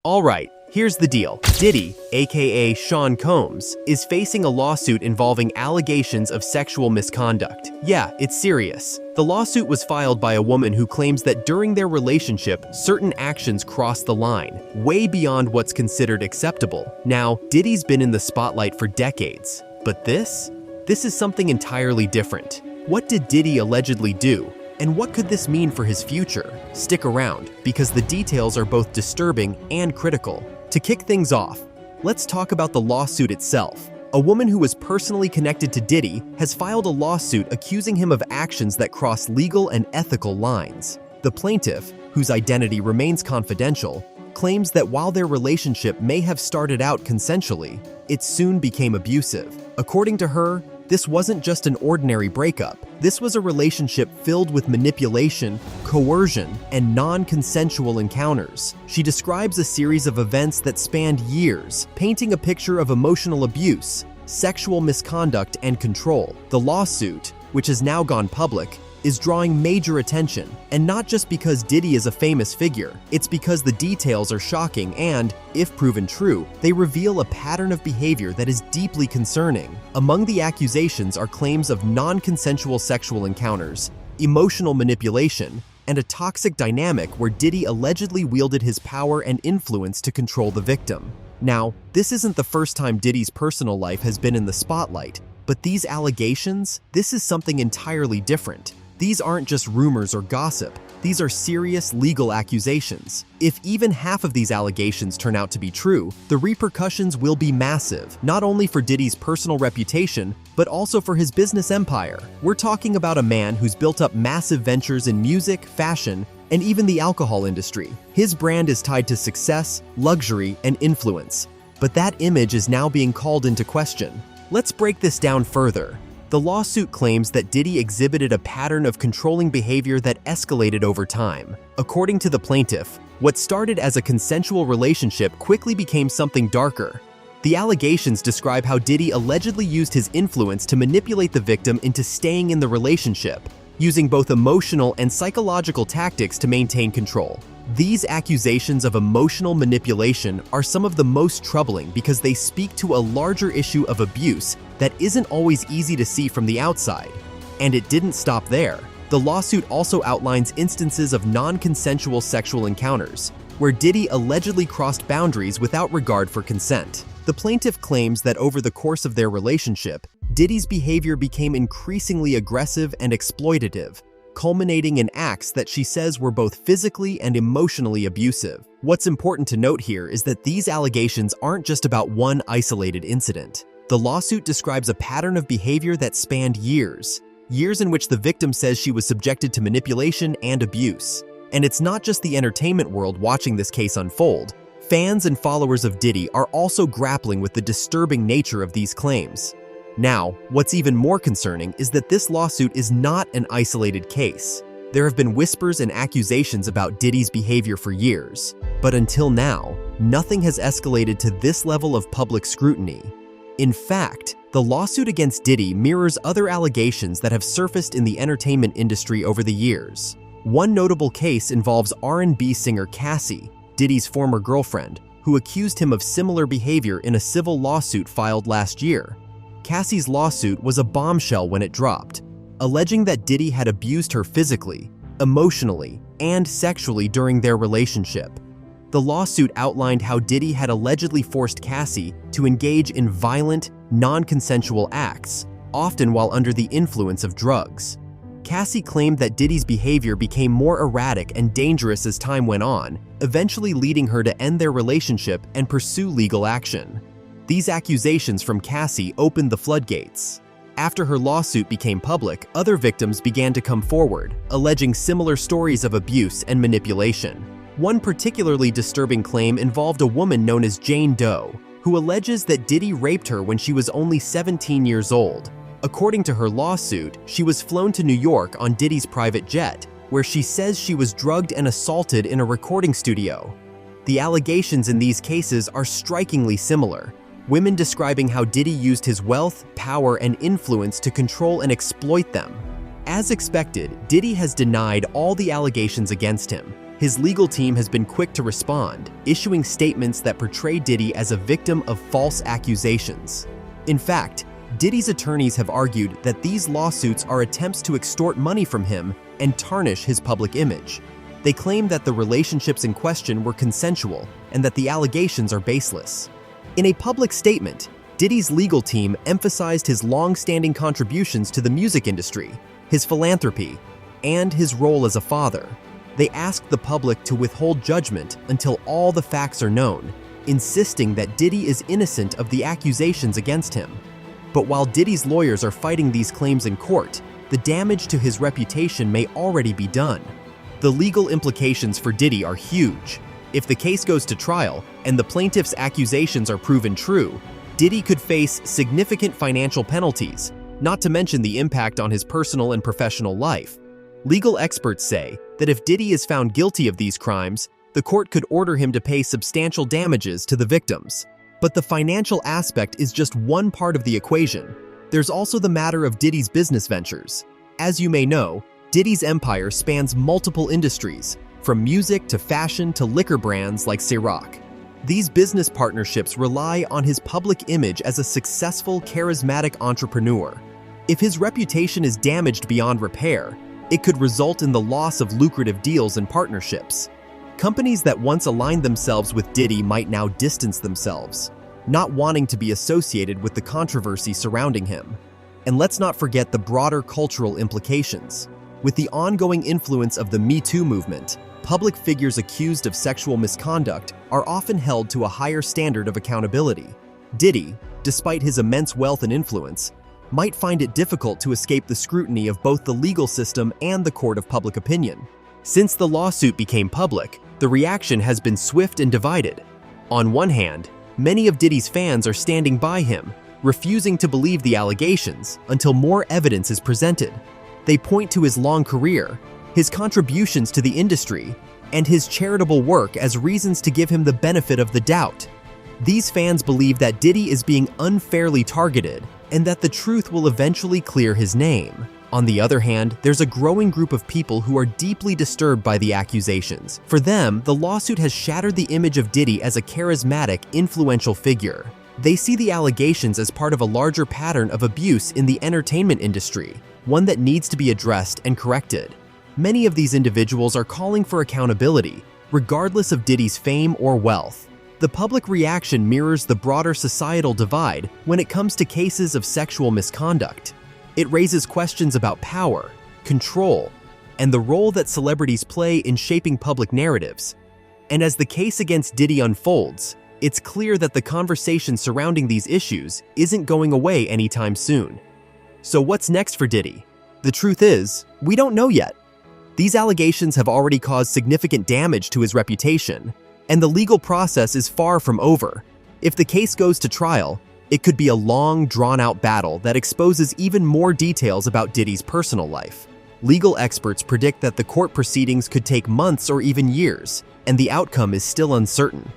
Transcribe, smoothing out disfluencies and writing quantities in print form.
Alright, here's the deal. Diddy, aka Sean Combs, is facing a lawsuit involving allegations of sexual misconduct. Yeah, it's serious. The lawsuit was filed by a woman who claims that during their relationship, certain actions crossed the line, way beyond what's considered acceptable. Now, Diddy's been in the spotlight for decades, but this is something entirely different. What did Diddy allegedly do? And what could this mean for his future? Stick around, because the details are both disturbing and critical. To kick things off, let's talk about the lawsuit itself. A woman who was personally connected to Diddy has filed a lawsuit accusing him of actions that cross legal and ethical lines. The plaintiff, whose identity remains confidential, claims that while their relationship may have started out consensually, it soon became abusive. According to her, this wasn't just an ordinary breakup. This was a relationship filled with manipulation, coercion, and non-consensual encounters. She describes a series of events that spanned years, painting a picture of emotional abuse, sexual misconduct, and control. The lawsuit, which has now gone public, is drawing major attention, and not just because Diddy is a famous figure. It's because the details are shocking and, if proven true, they reveal a pattern of behavior that is deeply concerning. Among the accusations are claims of non-consensual sexual encounters, emotional manipulation, and a toxic dynamic where Diddy allegedly wielded his power and influence to control the victim. Now, this isn't the first time Diddy's personal life has been in the spotlight, but these allegations, this is something entirely different. These aren't just rumors or gossip. These are serious legal accusations. If even half of these allegations turn out to be true, the repercussions will be massive, not only for Diddy's personal reputation, but also for his business empire. We're talking about a man who's built up massive ventures in music, fashion, and even the alcohol industry. His brand is tied to success, luxury, and influence. But that image is now being called into question. Let's break this down further. The lawsuit claims that Diddy exhibited a pattern of controlling behavior that escalated over time. According to the plaintiff, what started as a consensual relationship quickly became something darker. The allegations describe how Diddy allegedly used his influence to manipulate the victim into staying in the relationship, using both emotional and psychological tactics to maintain control. These accusations of emotional manipulation are some of the most troubling because they speak to a larger issue of abuse that isn't always easy to see from the outside. And it didn't stop there. The lawsuit also outlines instances of non-consensual sexual encounters, where Diddy allegedly crossed boundaries without regard for consent. The plaintiff claims that over the course of their relationship, Diddy's behavior became increasingly aggressive and exploitative, culminating in acts that she says were both physically and emotionally abusive. What's important to note here is that these allegations aren't just about one isolated incident. The lawsuit describes a pattern of behavior that spanned years in which the victim says she was subjected to manipulation and abuse. And it's not just the entertainment world watching this case unfold. Fans and followers of Diddy are also grappling with the disturbing nature of these claims. Now, what's even more concerning is that this lawsuit is not an isolated case. There have been whispers and accusations about Diddy's behavior for years, but until now, nothing has escalated to this level of public scrutiny. In fact, the lawsuit against Diddy mirrors other allegations that have surfaced in the entertainment industry over the years. One notable case involves R&B singer Cassie, Diddy's former girlfriend, who accused him of similar behavior in a civil lawsuit filed last year. Cassie's lawsuit was a bombshell when it dropped, alleging that Diddy had abused her physically, emotionally, and sexually during their relationship. The lawsuit outlined how Diddy had allegedly forced Cassie to engage in violent, non-consensual acts, often while under the influence of drugs. Cassie claimed that Diddy's behavior became more erratic and dangerous as time went on, eventually leading her to end their relationship and pursue legal action. These accusations from Cassie opened the floodgates. After her lawsuit became public, other victims began to come forward, alleging similar stories of abuse and manipulation. One particularly disturbing claim involved a woman known as Jane Doe, who alleges that Diddy raped her when she was only 17 years old. According to her lawsuit, she was flown to New York on Diddy's private jet, where she says she was drugged and assaulted in a recording studio. The allegations in these cases are strikingly similar. Women describing how Diddy used his wealth, power, and influence to control and exploit them. As expected, Diddy has denied all the allegations against him, his legal team has been quick to respond, issuing statements that portray Diddy as a victim of false accusations. In fact, Diddy's attorneys have argued that these lawsuits are attempts to extort money from him and tarnish his public image. They claim that the relationships in question were consensual and that the allegations are baseless. In a public statement, Diddy's legal team emphasized his long-standing contributions to the music industry, his philanthropy, and his role as a father. They asked the public to withhold judgment until all the facts are known, insisting that Diddy is innocent of the accusations against him. But while Diddy's lawyers are fighting these claims in court, the damage to his reputation may already be done. The legal implications for Diddy are huge. If the case goes to trial and the plaintiff's accusations are proven true, Diddy could face significant financial penalties, not to mention the impact on his personal and professional life. Legal experts say that if Diddy is found guilty of these crimes, the court could order him to pay substantial damages to the victims. But the financial aspect is just one part of the equation. There's also the matter of Diddy's business ventures. As you may know, Diddy's empire spans multiple industries, from music to fashion to liquor brands like SHOCKS. These business partnerships rely on his public image as a successful, charismatic entrepreneur. If his reputation is damaged beyond repair, it could result in the loss of lucrative deals and partnerships. Companies that once aligned themselves with Diddy might now distance themselves, not wanting to be associated with the controversy surrounding him. And let's not forget the broader cultural implications. With the ongoing influence of the Me Too movement, public figures accused of sexual misconduct are often held to a higher standard of accountability. Diddy, despite his immense wealth and influence, might find it difficult to escape the scrutiny of both the legal system and the court of public opinion. Since the lawsuit became public, the reaction has been swift and divided. On one hand, many of Diddy's fans are standing by him, refusing to believe the allegations until more evidence is presented. They point to his long career, his contributions to the industry, and his charitable work as reasons to give him the benefit of the doubt. These fans believe that Diddy is being unfairly targeted and that the truth will eventually clear his name. On the other hand, there's a growing group of people who are deeply disturbed by the accusations. For them, the lawsuit has shattered the image of Diddy as a charismatic, influential figure. They see the allegations as part of a larger pattern of abuse in the entertainment industry, one that needs to be addressed and corrected. Many of these individuals are calling for accountability, regardless of Diddy's fame or wealth. The public reaction mirrors the broader societal divide when it comes to cases of sexual misconduct. It raises questions about power, control, and the role that celebrities play in shaping public narratives. And as the case against Diddy unfolds, it's clear that the conversation surrounding these issues isn't going away anytime soon. So what's next for Diddy? The truth is, we don't know yet. These allegations have already caused significant damage to his reputation, and the legal process is far from over. If the case goes to trial, it could be a long, drawn-out battle that exposes even more details about Diddy's personal life. Legal experts predict that the court proceedings could take months or even years, and the outcome is still uncertain.